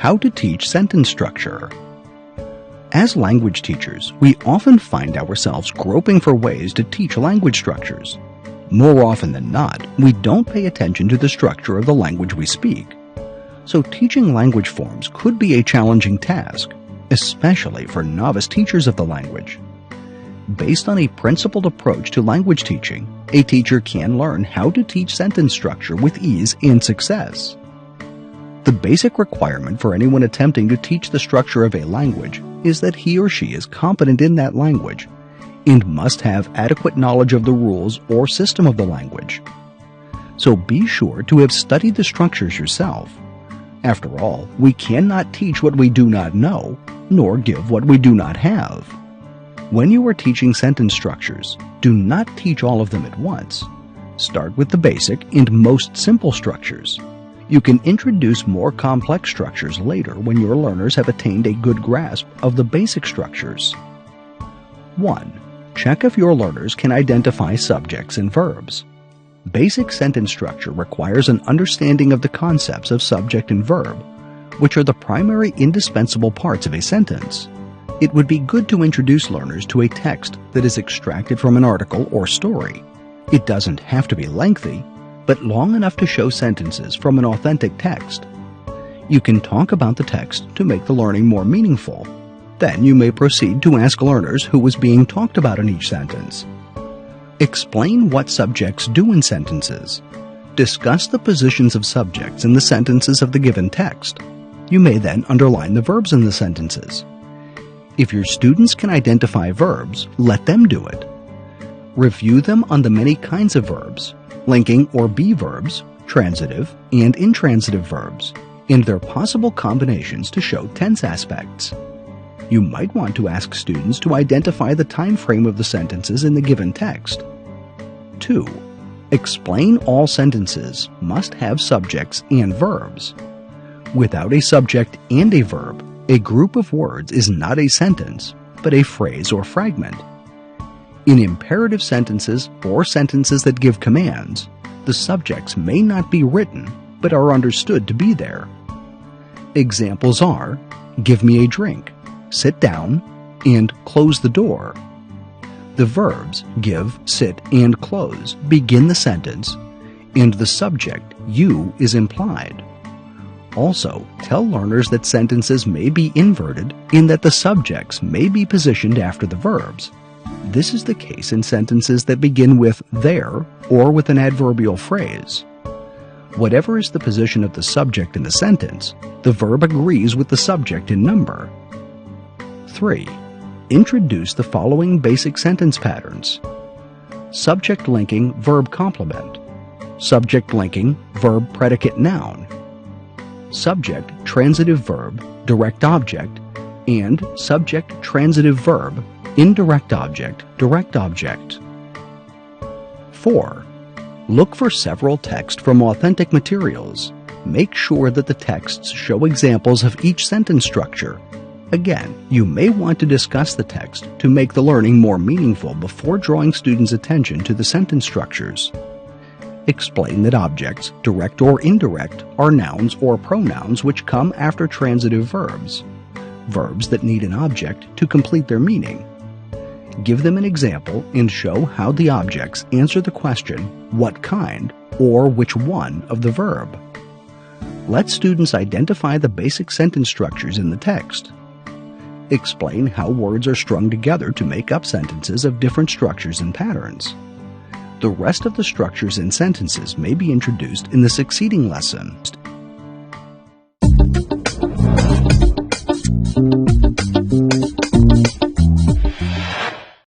How to teach sentence structure. As language teachers, we often find ourselves groping for ways to teach language structures. More often than not, we don't pay attention to the structure of the language we speak. So teaching language forms could be a challenging task, especially for novice teachers of the language. Based on a principled approach to language teaching, a teacher can learn how to teach sentence structure with ease and success. The basic requirement for anyone attempting to teach the structure of a language is that he or she is competent in that language and must have adequate knowledge of the rules or system of the language. So be sure to have studied the structures yourself. After all, we cannot teach what we do not know, nor give what we do not have. When you are teaching sentence structures, do not teach all of them at once. Start with the basic and most simple structures. You can introduce more complex structures later when your learners have attained a good grasp of the basic structures. 1. Check if your learners can identify subjects and verbs. Basic sentence structure requires an understanding of the concepts of subject and verb, which are the primary indispensable parts of a sentence. It would be good to introduce learners to a text that is extracted from an article or story. It doesn't have to be lengthy, but long enough to show sentences from an authentic text. You can talk about the text to make the learning more meaningful. Then you may proceed to ask learners who is being talked about in each sentence. Explain what subjects do in sentences. Discuss the positions of subjects in the sentences of the given text. You may then underline the verbs in the sentences. If your students can identify verbs, let them do it. Review them on the many kinds of verbs, linking or be verbs, transitive and intransitive verbs, and their possible combinations to show tense aspects. You might want to ask students to identify the time frame of the sentences in the given text. 2. Explain all sentences must have subjects and verbs. Without a subject and a verb, a group of words is not a sentence, but a phrase or fragment. In imperative sentences or sentences that give commands, the subjects may not be written, but are understood to be there. Examples are, give me a drink, sit down, and close the door. The verbs give, sit, and close begin the sentence, and the subject, you, is implied. Also, tell learners that sentences may be inverted in that the subjects may be positioned after the verbs. This is the case in sentences that begin with there or with an adverbial phrase. Whatever is the position of the subject in the sentence, the verb agrees with the subject in number. 3. Introduce the following basic sentence patterns. Subject linking verb complement. Subject linking verb predicate noun. Subject transitive verb direct object, and subject transitive verb indirect object direct object. 4. Look for several texts from authentic materials. Make sure that the texts show examples of each sentence structure. Again, you may want to discuss the text to make the learning more meaningful before drawing students' attention to the sentence structures. Explain that objects, direct or indirect, are nouns or pronouns which come after transitive verbs, verbs that need an object to complete their meaning. Give them an example and show how the objects answer the question, what kind, or which one of the verb. Let students identify the basic sentence structures in the text. Explain how words are strung together to make up sentences of different structures and patterns. The rest of the structures in sentences may be introduced in the succeeding lesson.